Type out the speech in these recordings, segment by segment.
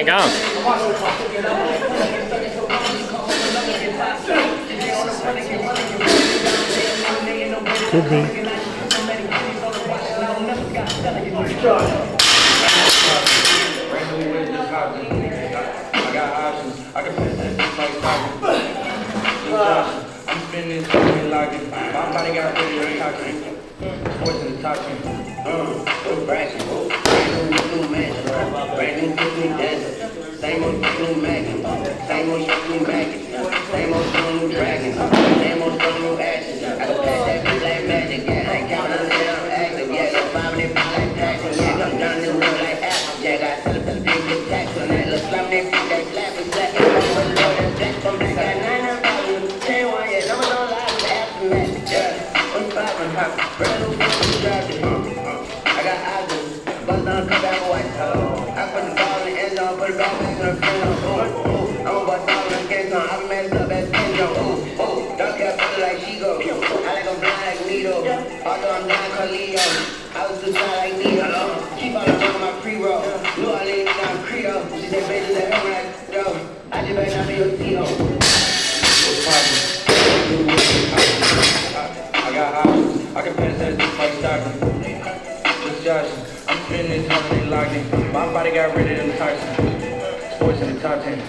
ain't gone. Could be. I got options. I can put that I'm spinning this fucking logging. My body got ready to toxin. Sports in the toxin. Bracket. Brand new match. Brand new dance. Same old new magnet. Same old new magnet. Same old new dragon. Same old new action. I can pass that bitch like magic. Yeah, I ain't counting on it. I'm active. Yeah, that's 5 minutes like taxing. Yeah, I'm done this work like apple. Yeah, got to the big tax on that. Look, I'm that bitch that clapping. Black and white. Loaded black from black. Got 9 of them. 10 1, yeah. Numbers don't lie. It's aftermath. Yeah. I'm 5 on top. Brand new bitch driving. I got options. Bust down, come back, white. I put the ball in the end zone. Put it back in the friend zone. I'm a bust down in the skin zone. I'm messed up as skin zone. Don't care for like she go. I like them blind like Nito. Although I'm blind Carlito. I was too shy like Nito. Keep on around my pre-roll. New Orleans, I'm Credo. She said, bitches at home like yo. I just better not be your Tito. I got options. I can pass that just like Stockton. Just Josh. I'm spinning this one and locked in. My body got rid of them toxins. Sports in the top 10.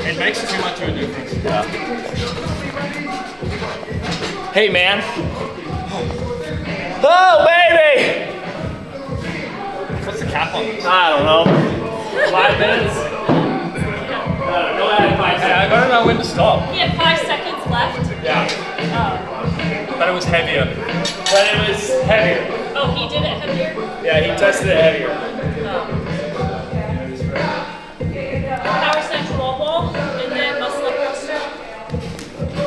It makes too much of a difference. Yeah. Hey, man. Oh, baby! What's the cap on this? I don't know. 5 minutes? Go ahead, 5 seconds. I don't know when to stop. He had 5 seconds left? Yeah. Oh. But it was heavier. But it was heavier. Oh, he did it heavier? Yeah, he tested it heavier. Oh. Power snatch wall ball, and then muscle up thruster.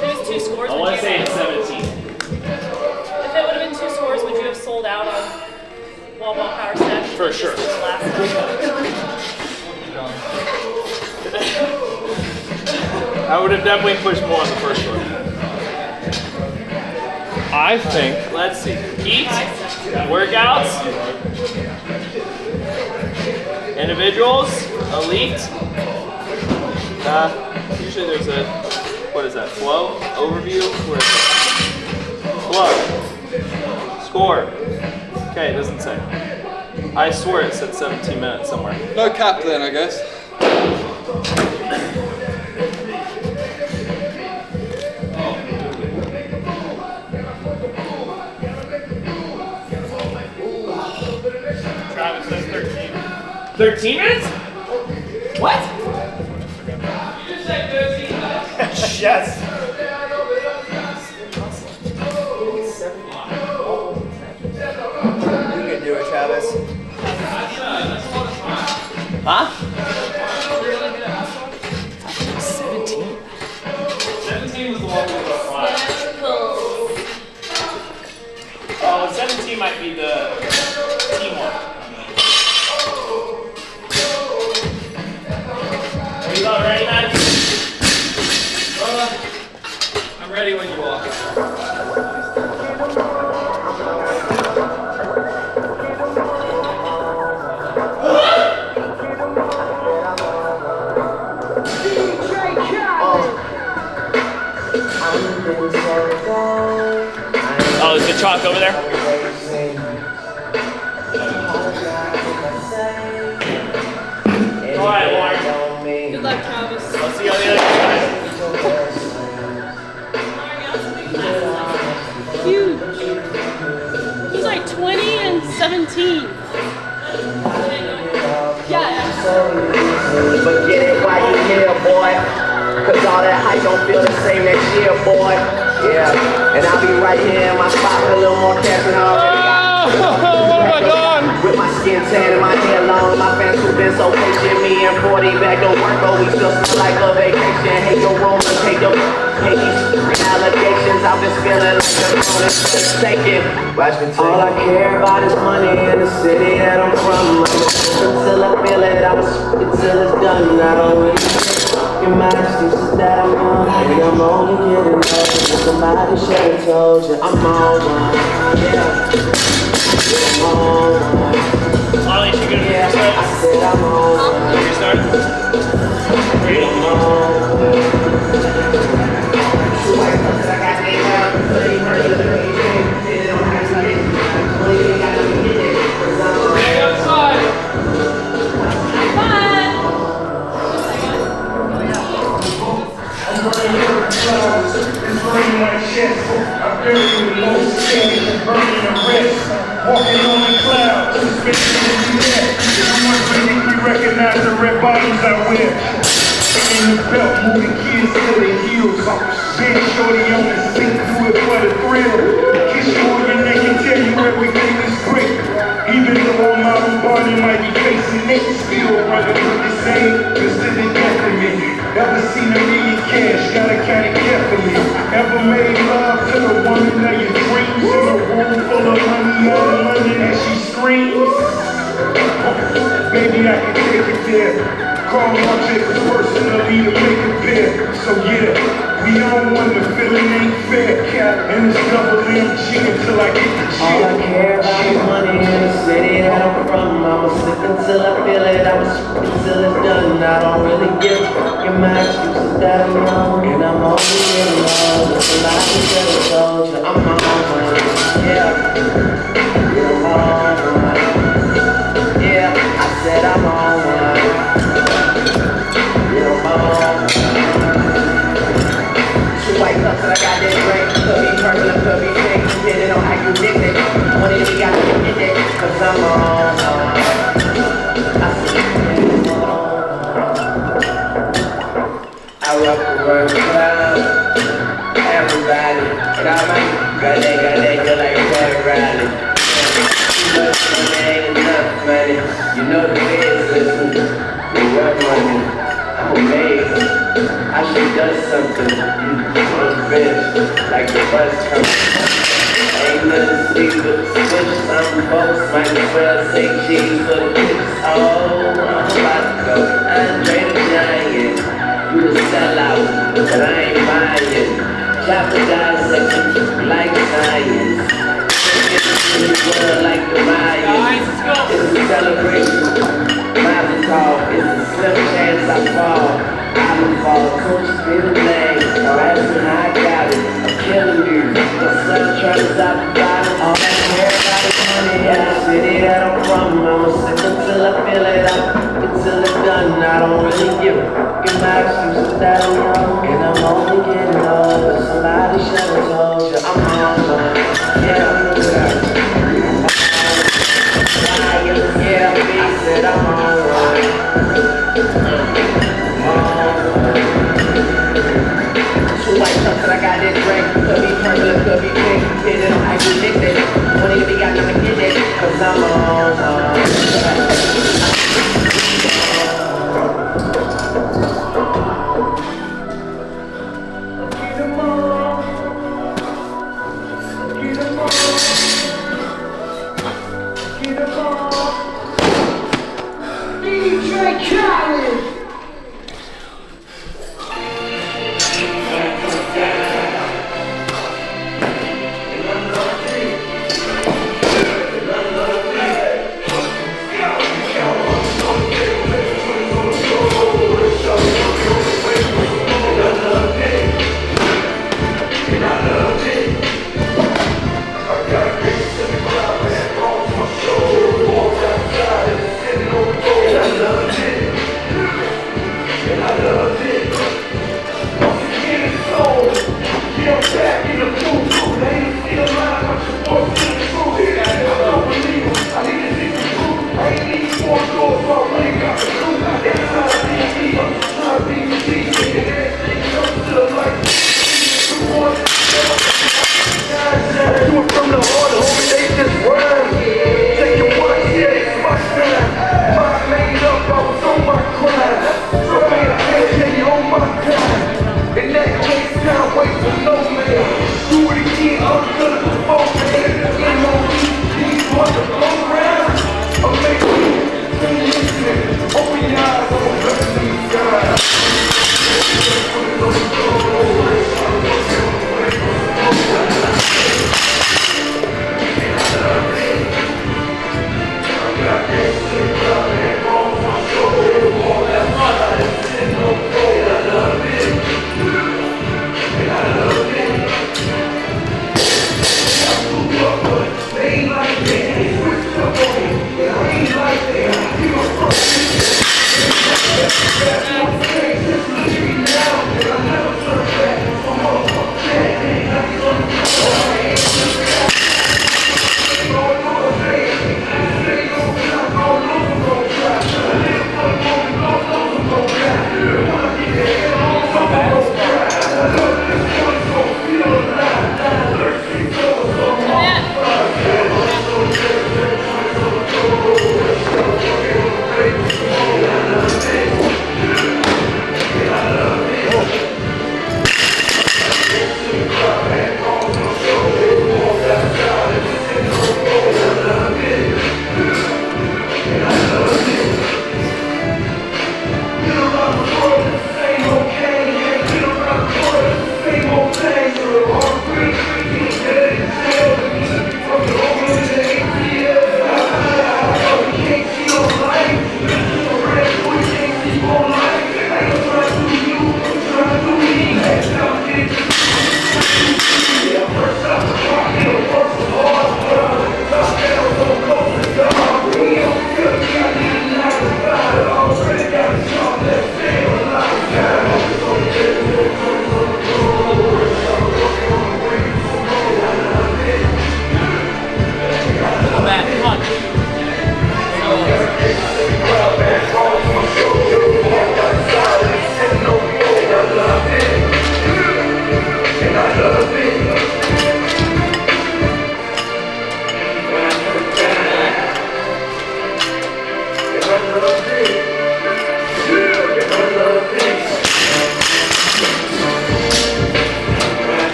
There's 2 scores. I want to say it's 17. If it would have been 2 scores, would you have sold out on wall ball power snatch? For sure. I would have definitely pushed more on the first one. I think, let's see, heat, workouts, individuals, elite. Usually there's a, what is that, flow, overview? Where is it? Flow, score. Okay, it doesn't say. I swear it said 17 minutes somewhere. No cap then, I guess. Travis says 13. 13 minutes? What? You just said 13 minutes. Yes. Huh? 17. 17 was the one we were flying. Oh, 17 might be the team one. Are you about ready, man? I'm ready when you are. Oh, is the chalk over there? Alright, Warren. Good luck, Travis. Let's see how the other guys. Huge. He's like 20 and 17. Yeah. But get it while you here, boy. Cause all that hype don't feel the same next year, boy. Yeah, and I'll be right here in my spot with a little more cash than I already got. What have I done? With my skin tan and my hair long, my fans who've been so patient. Me and 40 back to work, but we still smell like a vacation. Hate your Romans, hate these allegations. I've been feeling like the phone is taken. All I care about is money in the city that I'm from. Until I feel it, I was until it's done. I don't really in my excuses that I'm on, and I'm only getting older. Somebody should have told you I'm on one. Yeah, I'm on one. Ollie, she gonna Yeah, I said I'm on one. you start? Ready? I'm on one. Two white cups that I got laid out. 30 versions of anything. They don't have to get it. Only thing I know to get it. Cause I'm on one. Stay outside. It's raining my chest. I'm buried with low skin and burning the rest. Walking on the clouds, suspicion in the air. If you wondering if we recognize the red bottoms I wear. In the belt, moving kids to the heels. Big shorty on the seat, do it for the thrill. Kiss you on your neck and tell you everything is great. Even though I'm out of body, might be facing it. Still running with the same, cause to the death of me. Ever seen a million cash, gotta count it carefully. Ever made love to the woman of your dreams in a room full of money out of London as she screams? Maybe I can take it there. Call my papers personally to make it fair. So yeah, we don't want the feeling ain't fair. And it's double MG until I get the check. All I care about is money in the city that I'm from. I'ma slip until I feel it. I'ma slip until it's done. I don't really give a fuck. And my excuses that I'm young, and I'm only getting older. Somebody should have told you I'm on one. Yeah, I'm on one. Yeah, I said I'm on one. Yeah, I'm on one. Two white cups and I got this drink. Could be purple or could be pink. Depending on how you mix it. One of you got to get it. Cause I'm on one. I said I'm on one. I rock around the crowd. Everybody. And I'm like, got that, feel like a rally. Too much money ain't enough money. You know the feds listen. We work money. I'm amazing. I should done something. On the bench, like the bus coming. Ain't nothing to see but the switch. Some folks might as well say cheese for the chips. Oh, I'm about to go. Andre the Giant. You the sellout, but I ain't buying. Jeopardize section like science. Take it to the world like the Mayans. It's a celebration. Miles tall. It's a slim chance I fall. Fall, coach, spin the lane. That's how I got it. I'm killing you. The sun trying to stop the bottom. All I care about is money. Yeah, the city that I'm from. I'ma sip until I feel it up. Until it's done. I don't really give a fuck. And my excuses that I'm young. And I'm only getting older. Somebody should have told you I'm on one. Yeah, I'm on one. Yeah, I said I'm on one. Two white cups and I got this drink. Could be purple or could be pink. Depending on how you mix it. When you got to get it. Cause I'm on one. DJ Khaled.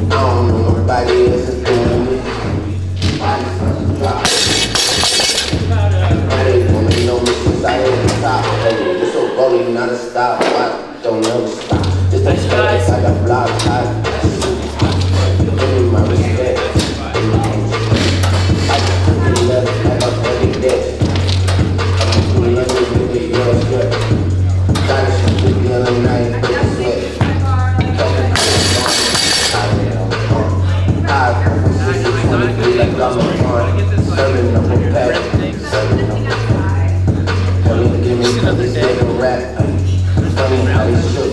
Nobody else is doing it. got my fun, serving up a pack, serving up a pack. Tell me to give me some this nigga rap. Tell me how he shook.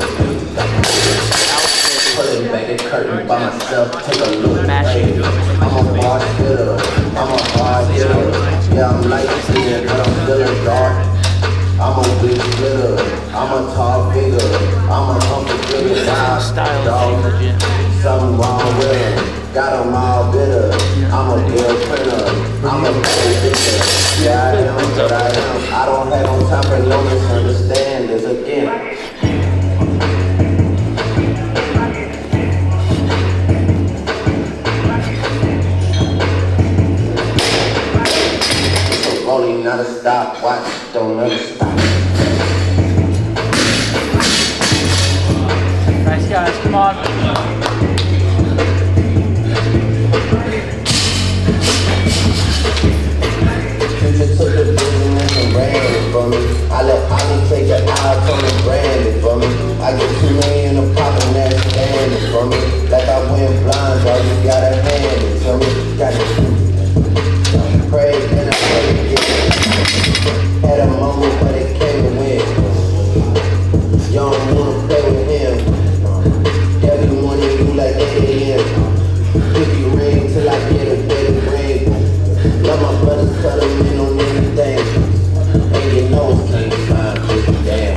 Pull it back and curtain by myself, take a look. Hey, I'm a bar spitter, I'm a hard hitter. Yeah, I'm light skinned, but I'm feeling dark. I'm a big splitter, I'm a tall figure, I'm a humble figure, wild dog. Something wrong with him, got him all bitter. I'm a bill printer, I'm a bad bitcher. Yeah, I am what I am. I don't have no time for no misunderstandings again. Rolling, not a stopwatch, don't ever stop. Nice guys, come on. Future took the business and ran it for me. I let Ollie take it out from the branded for me. I get 2 million a pop and that's standing for me. Like I went blind, bro, you gotta hand it to me. Got to pray and I pray again. Had a moment but it came to win. You don't wanna play with him. Everyone in you like aliens. Pinky ring till I get a baby ring. Love my brothers, cut them in on anything. And you know it's time to find 50 damn.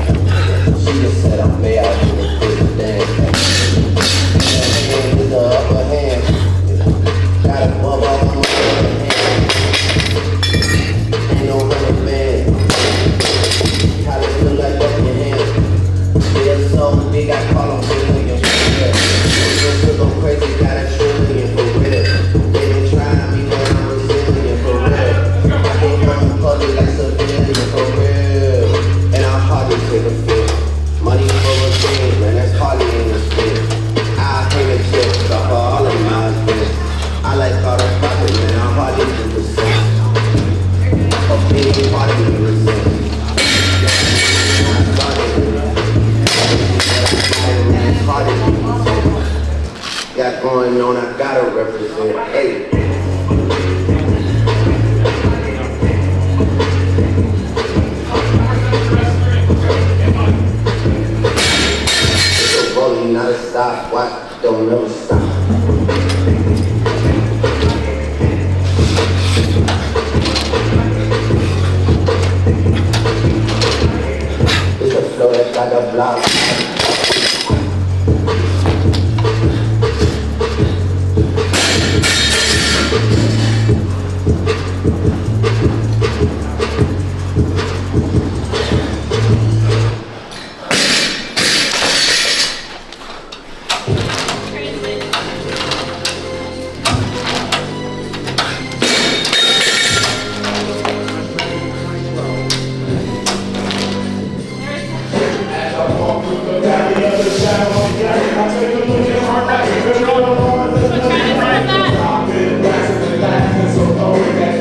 She just said I'm bad, I do it 50 damn. That hand is the upper hand. Got a bubble on my other hand. Ain't no rubber band. How they feel like up your hand. They're so big, I call them billion. Just to go crazy, got a trillion for real. They been trying me, but I'm resilient for real. I can't come in public like civilian for real. And I'm hard to take a feel. Money for a thing, man, that's hardly in the spit. I hate a check, so for all of my business. I like all the profit, man, I'm hardly 2%. A big part of me resist. Got going on, I gotta represent. Hey. It's a rolling, not a stopwatch, don't ever stop. It's a flow that's like a block. What kind of that?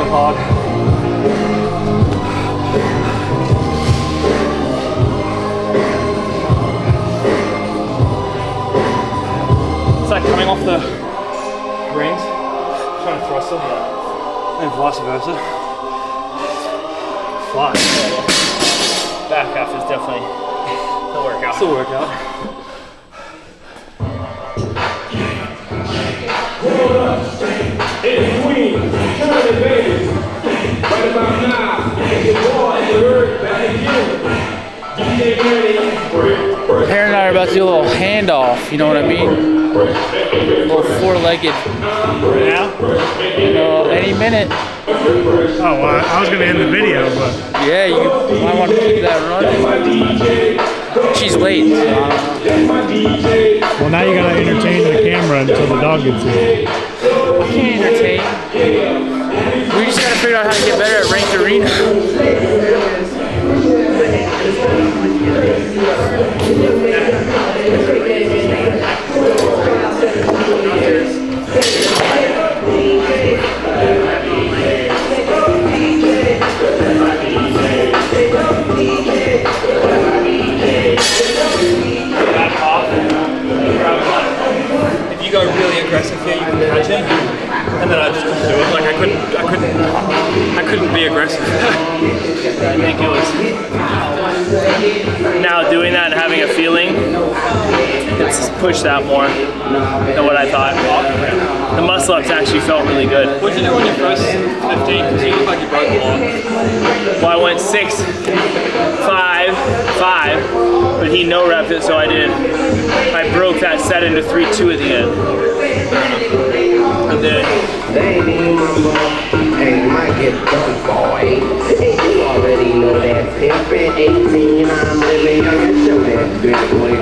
hard. It's like coming off the rings, trying to thrust them, and vice versa. Fly. Back half is definitely the workout. It's a workout. It's Queen, Charlie Baby. Right about now, it's your boy, the Earth, back again. DJ Ready. Perrin and I are about to do a little handoff, you know what I mean? A little four-legged. Now? You know, any minute. Oh, well, I was going to end the video, but... Yeah, you might want to keep that running. She's late, so I don't know. Well, now you got to entertain the camera until the dog gets here. I can't entertain. We just got to figure out how to get better at ranked arena. If you go really aggressive here, you can catch him, and then I just couldn't do it. Like I couldn't be aggressive. I think it was now doing that and having a feeling. It's pushed that more than what I thought. The muscle ups actually felt really good. What did you do on your first 15? Because you look like you broke a lot. Well, I went 6, 5, 5, but he no repped it, so I broke that set into 3-2 at the end. And then They ain't even my boy. Hey, you might get done, boy. Hey, you already know that. Pimpin' 18, I'm living young and show that good boy.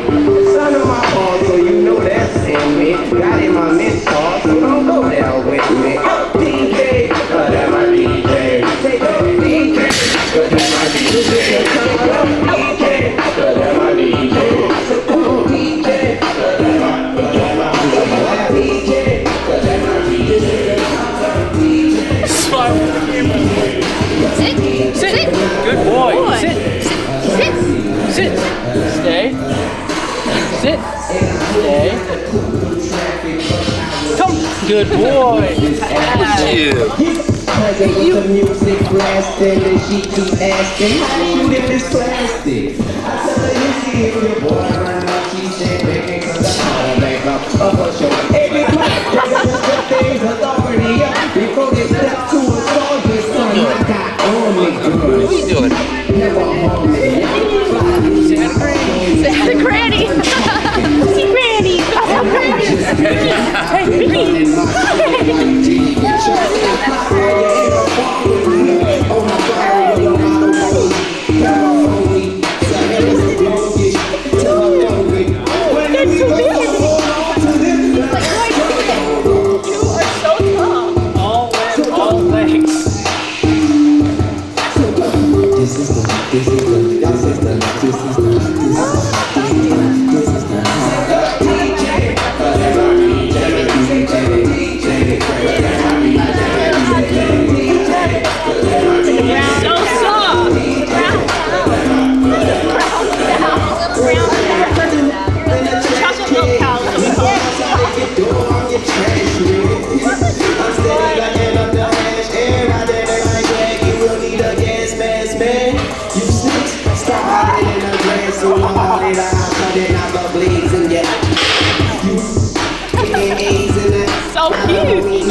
Son of my boss, so you know that's in me. Got in my mentor, so don't go there with me. DJ, that's my DJ. Say, DJ, that's my DJ. DJ, that's my DJ. DJ, Sit. Good boy. Sit. Sit. Stay. Sit. Stay. Come. Good boy. Present with the music blasting and she keep asking, how you get this plastic? I tell her you see if your boy run up, she said making cause I'm all back up of her show. Every class, there's good things authority up before they step to a soldier's son. I got only good. What are you doing? Never home me. Say hi to Granny. See Granny. Hey, Stop hiding in the grass, so I'm out of